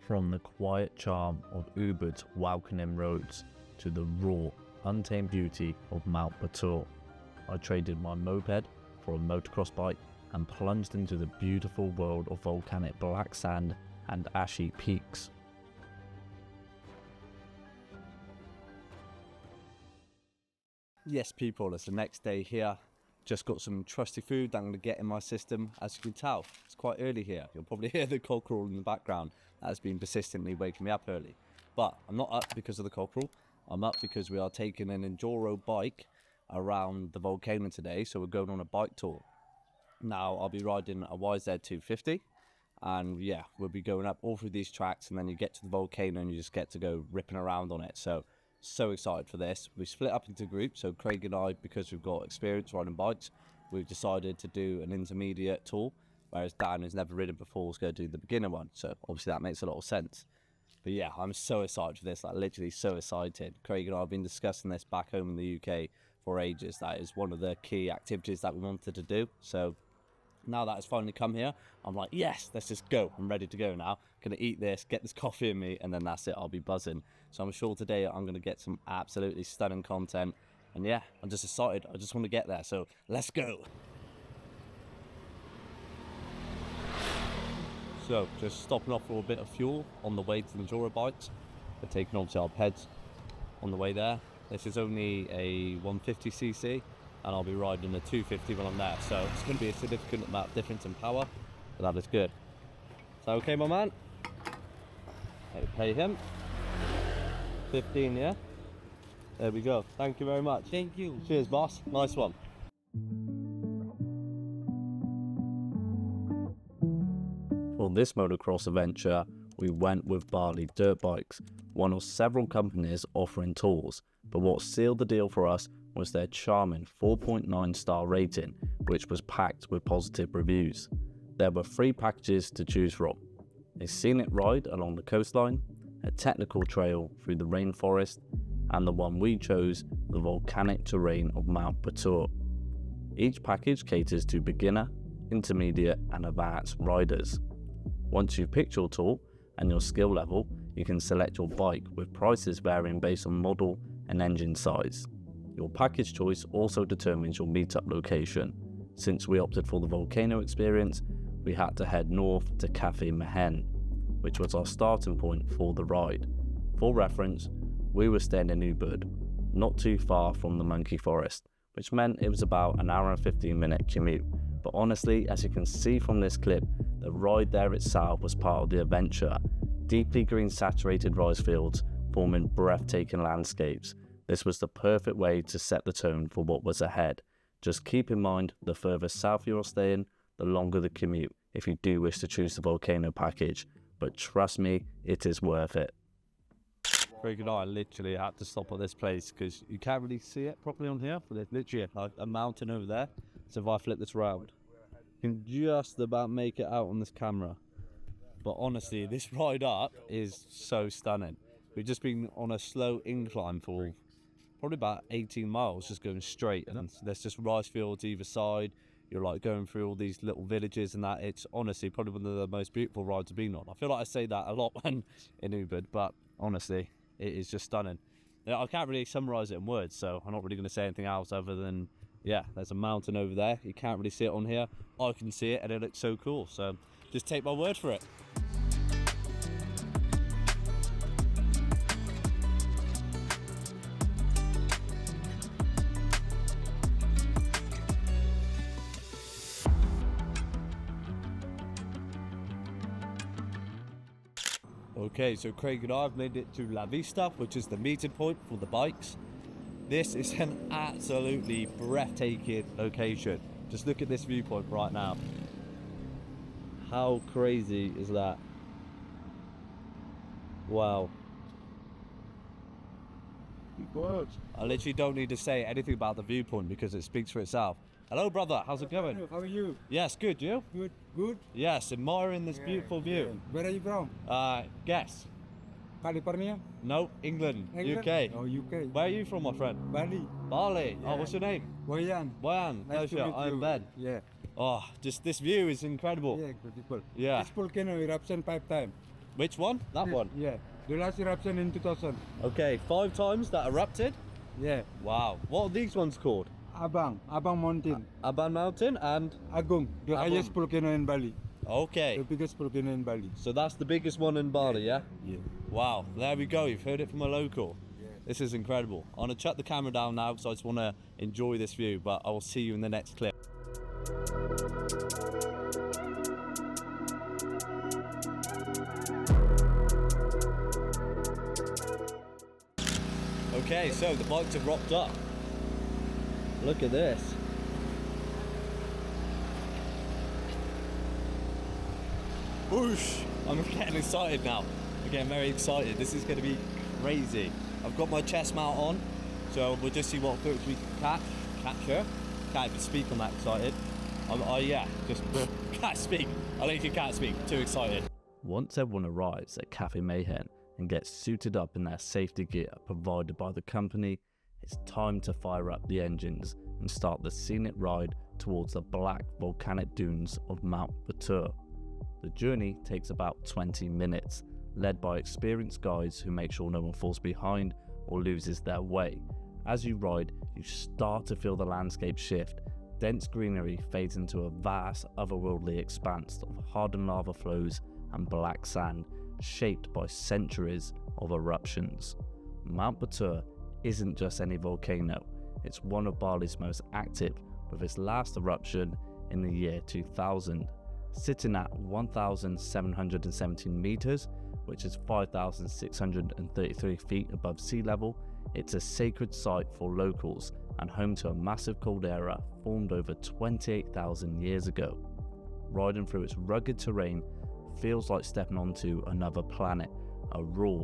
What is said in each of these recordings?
From the quiet charm of Ubud's welcoming roads to the raw, untamed beauty of Mount Batur, I traded my moped for a motocross bike and plunged into the beautiful world of volcanic black sand and ashy peaks. Yes people, it's the next day here. Just got some trusty food that I'm going to get in my system. As you can tell, it's quite early here. You'll probably hear the cockerel in the background. That has been persistently waking me up early. But I'm not up because of the cockerel. I'm up because we are taking an enduro bike around the volcano today. So we're going on a bike tour. Now I'll be riding a YZ250. And yeah, we'll be going up all through these tracks, and then you get to the volcano and you just get to go ripping around on it. So excited for this. We split up into groups, so Craig and I, because we've got experience riding bikes, we've decided to do an intermediate tour, whereas Dan, who's never ridden before, is going to do the beginner one. So obviously that makes a lot of sense. But yeah, I'm so excited for this, like literally so excited. Craig and I have been discussing this back home in the UK for ages. That is one of the key activities that we wanted to do. So now that it's finally come here, I'm like, yes, let's just go. I'm ready to go now. Gonna eat this, get this coffee in me, and then that's it, I'll be buzzing. So I'm sure today I'm gonna get some absolutely stunning content. And yeah, I'm just excited. I just want to get there, so let's go. So just stopping off for a bit of fuel on the way to the enduro bikes. We're taking obviously our peds on the way there. This is only a 150cc. And I'll be riding a 250 when I'm there, so it's going to be a significant amount of difference in power, but that is good. Is that okay, my man? Okay, pay him 15, yeah? There we go. Thank you very much. Thank you. Cheers, boss. Nice one. For this motocross adventure, we went with Bali Dirt Bikes, one of several companies offering tours, but what sealed the deal for us was their charming 4.9 star rating, which was packed with positive reviews. There were 3 packages to choose from: a scenic ride along the coastline, a technical trail through the rainforest, and the one we chose, the volcanic terrain of Mount Batur. Each package caters to beginner, intermediate, and advanced riders. Once you've picked your tool and your skill level, you can select your bike, with prices varying based on model and engine size. Your package choice also determines your meetup location. Since we opted for the volcano experience, we had to head north to Cafe Mehen, which was our starting point for the ride. For reference, we were staying in Ubud, not too far from the monkey forest, which meant it was about an hour and 15-minute commute. But honestly, as you can see from this clip, the ride there itself was part of the adventure. Deeply green saturated rice fields forming breathtaking landscapes. This was the perfect way to set the tone for what was ahead. Just keep in mind, the further south you are staying, the longer the commute if you do wish to choose the volcano package. But trust me, it is worth it. Craig and I literally had to stop at this place because you can't really see it properly on here, but there's literally like a mountain over there. So if I flip this round, you can just about make it out on this camera. But honestly, this ride up is so stunning. We've just been on a slow incline for probably about 18 miles, just going straight, and there's just rice fields either side. You're like going through all these little villages and that. It's honestly probably one of the most beautiful rides I've been on. I feel like I say that a lot when in Ubud, but honestly, it is just stunning. I can't really summarize it in words, so I'm not really going to say anything else other than, yeah, there's a mountain over there. You can't really see it on here. I can see it and it looks so cool, so just take my word for it. Okay, so Craig and I have made it to La Vista, which is the meeting point for the bikes. This is an absolutely breathtaking location. Just look at this viewpoint right now. How crazy is that? Wow. I literally don't need to say anything about the viewpoint because it speaks for itself. Hello, brother. How's it going? How are you? Yes, good. You? Good. Good. Yes, admiring this beautiful view. Where are you from? Guess. California? No, England. England? UK. Oh, UK. Where are you from, my friend? Bali. Bali. Yeah. Oh, what's your name? Boyan. Boyan. Nice to Pleasure. meet I'm you. Ben. Yeah. Oh, just this view is incredible. Yeah, beautiful. Yeah. This volcano eruption 5 times. Which one? That one? Yeah, the last eruption in 2000. Okay, 5 times that erupted? Yeah, Wow. What are these ones called? Abang Mountain. Aban Mountain and... Agung, the Abang. highest volcano in Bali. Okay. The biggest volcano in Bali. So that's the biggest one in Bali, yeah? Yeah. Wow, there we go. You've heard it from a local. This is incredible. I'm gonna shut the camera down now because I just want to enjoy this view, but I will see you in the next clip. Okay, so the bikes have rocked up. Look at this. Whoosh! I'm getting excited now. I'm getting very excited. This is going to be crazy. I've got my chest mount on, so we'll just see what footage we can capture. Can't even speak, I'm that excited. Yeah, just can't speak. I literally can't speak, too excited. Once everyone arrives at Cafe Mayhem and gets suited up in their safety gear provided by the company, it's time to fire up the engines and start the scenic ride towards the black volcanic dunes of Mount Batur. The journey takes about 20 minutes, led by experienced guides who make sure no one falls behind or loses their way. As you ride, you start to feel the landscape shift. Dense greenery fades into a vast, otherworldly expanse of hardened lava flows and black sand, shaped by centuries of eruptions. Mount Batur isn't just any volcano, it's one of Bali's most active, with its last eruption in the year 2000. Sitting at 1,717 meters, which is 5,633 feet above sea level, it's a sacred site for locals and home to a massive caldera formed over 28,000 years ago. Riding through its rugged terrain feels like stepping onto another planet, a raw,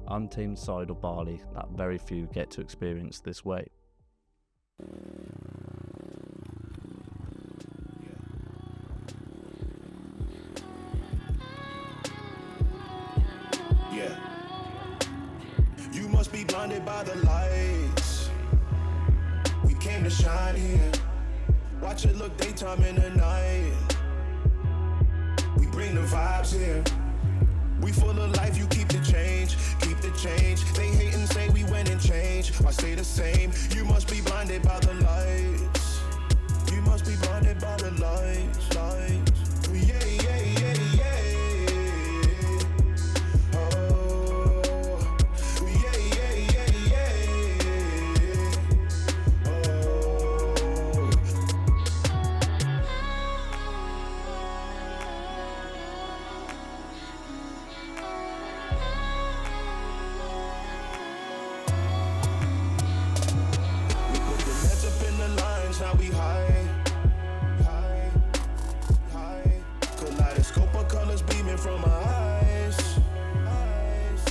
untamed side of Bali that very few get to experience this way. Yeah. You must be blinded by the lights. We came to shine here. Watch it look daytime in the night. We bring the vibes here. We full of life, you keep the change, keep the change. They hate and say we went and changed. Why stay the same? You must be blinded by the lights. You must be blinded by the lights, lights. Yeah, yeah, yeah, yeah. Oh, yeah, yeah, yeah, yeah. Oh. We put the nets up in the lines, now we high, high, high. Kaleidoscope of colors beaming from our eyes, eyes.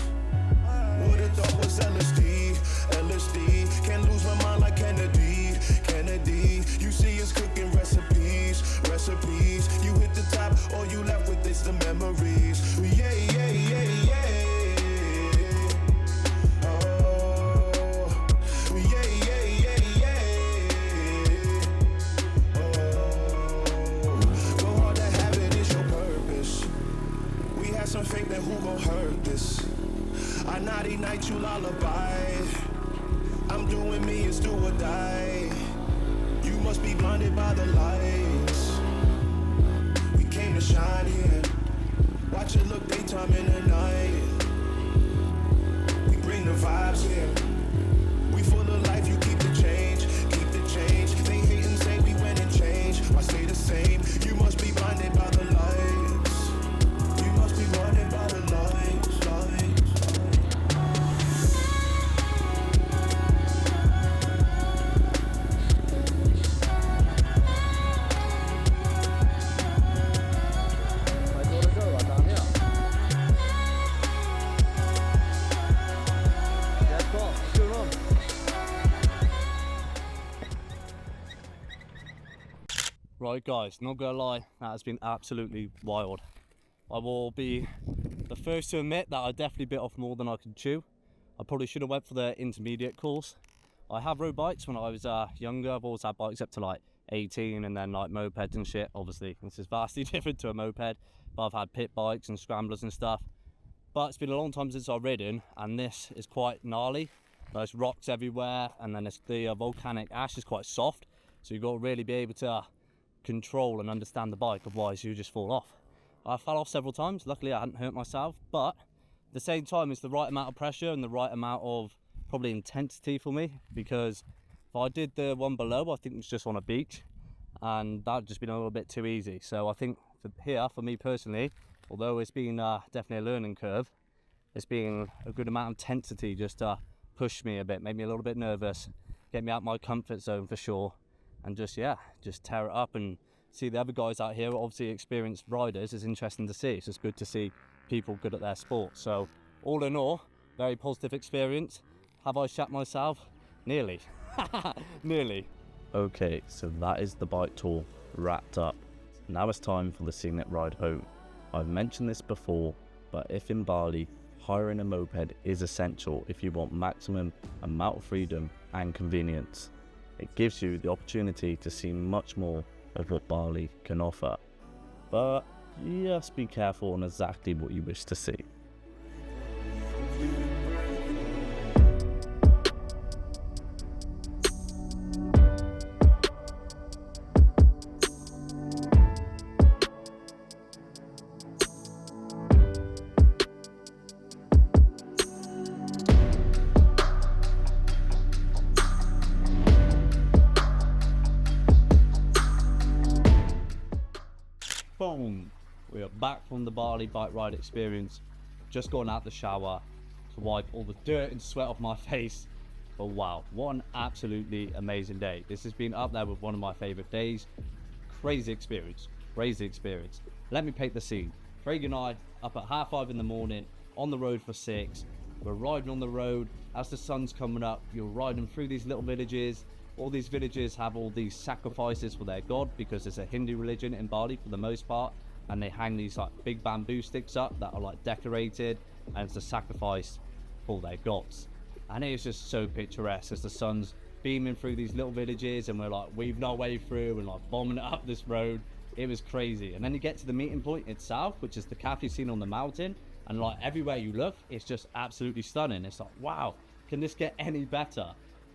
Would've thought was LSD, LSD. Can't lose my mind like Kennedy, Kennedy. You see us cooking recipes, recipes. You hit the top, all you left with is the memories. Yeah, yeah, yeah, yeah. Oh, yeah, yeah, yeah, yeah. Oh, go hard to have it is your purpose. We had some fake, then who gon' hurt this? I naughty night, you lullaby. I'm doing me, it's do or die. You must be blinded by the lights. We came to shine here. Watch it look daytime in the night. We bring the vibes here. We full of life, you keep the change, keep the change. They hate and say we went and changed. Why stay the same? You must be blinded by the lights. You must be blinded by the lights, lights. Right guys, not gonna lie, that has been absolutely wild. I will be the first to admit that I definitely bit off more than I could chew. I probably should have went for the intermediate course. I have rode bikes when I was younger. I've always had bikes up to like 18 and then like mopeds and shit. Obviously this is vastly different to a moped, but I've had pit bikes and scramblers and stuff. But it's been a long time since I've ridden, and this is quite gnarly. There's rocks everywhere, and then the volcanic ash is quite soft, so you've got to really be able to control and understand the bike, otherwise you just fall off. I fell off several times. Luckily I hadn't hurt myself, but at the same time it's the right amount of pressure and the right amount of probably intensity for me, because if I did the one below, I think it was just on a beach, and that would just been a little bit too easy. So I think for me personally, although it's been definitely a learning curve, it's been a good amount of intensity just to push me a bit, made me a little bit nervous, get me out my comfort zone for sure, and just tear it up and see the other guys out here, obviously experienced riders. It's interesting to see. It's just good to see people good at their sport. So all in all, very positive experience. Have I shat myself? Nearly. Nearly. Okay, so that is the bike tour wrapped up. Now it's time for the scenic ride home. I've mentioned this before, but if in Bali, hiring a moped is essential if you want maximum amount of freedom and convenience. It gives you the opportunity to see much more of what Bali can offer, but just be careful on exactly what you wish to see. Boom! We are back from the Bali bike ride experience. Just gone out the shower to wipe all the dirt and sweat off my face. But wow, what an absolutely amazing day. This has been up there with one of my favorite days. Crazy experience, crazy experience. Let me paint the scene. Craig and I up at 5:30 in the morning, on the road for 6. We're riding on the road as the sun's coming up. You're riding through these little villages. All these villages have all these sacrifices for their god, because it's a Hindu religion in Bali for the most part, and they hang these like big bamboo sticks up that are like decorated, and it's a sacrifice for their gods. And it is just so picturesque as the sun's beaming through these little villages, and we're like weaving our way through and like bombing it up this road. It was crazy. And then you get to the meeting point itself, which is the cafe scene on the mountain, and like everywhere you look, it's just absolutely stunning. It's like, wow, can this get any better?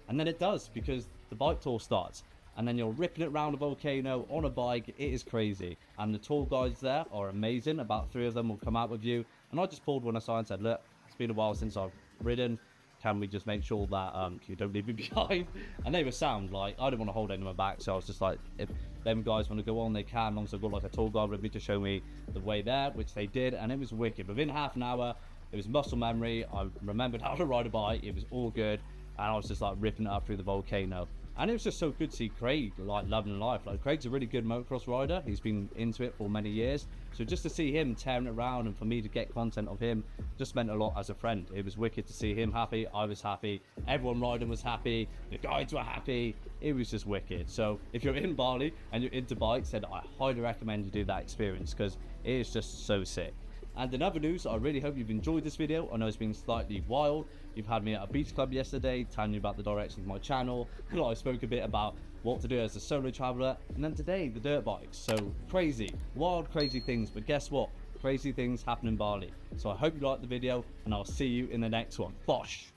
And then it does, because the bike tour starts, and then you're ripping it around a volcano on a bike. It is crazy, and the tour guides there are amazing. About 3 of them will come out with you, and I just pulled one aside and said, look, it's been a while since I've ridden, can we just make sure that you don't leave me behind? And they were sound. Like, I didn't want to hold anyone back, so I was just like, if them guys want to go on, they can, as long as I've got like a tour guide with me to show me the way there, which they did, and it was wicked. Within half an hour, it was muscle memory. I remembered how to ride a bike. It was all good, and I was just like ripping it up through the volcano. And it was just so good to see Craig like loving life. Like, Craig's a really good motocross rider. He's been into it for many years. So just to see him tearing it around, and for me to get content of him, just meant a lot as a friend. It was wicked to see him happy. I was happy. Everyone riding was happy. The guides were happy. It was just wicked. So if you're in Bali and you're into bikes, then I highly recommend you do that experience, because it is just so sick. And in other news, I really hope you've enjoyed this video. I know it's been slightly wild. You've had me at a beach club yesterday, telling you about the direction of my channel. I spoke a bit about what to do as a solo traveler. And then today, the dirt bikes. So crazy, wild, crazy things. But guess what? Crazy things happen in Bali. So I hope you liked the video, and I'll see you in the next one. Bosh!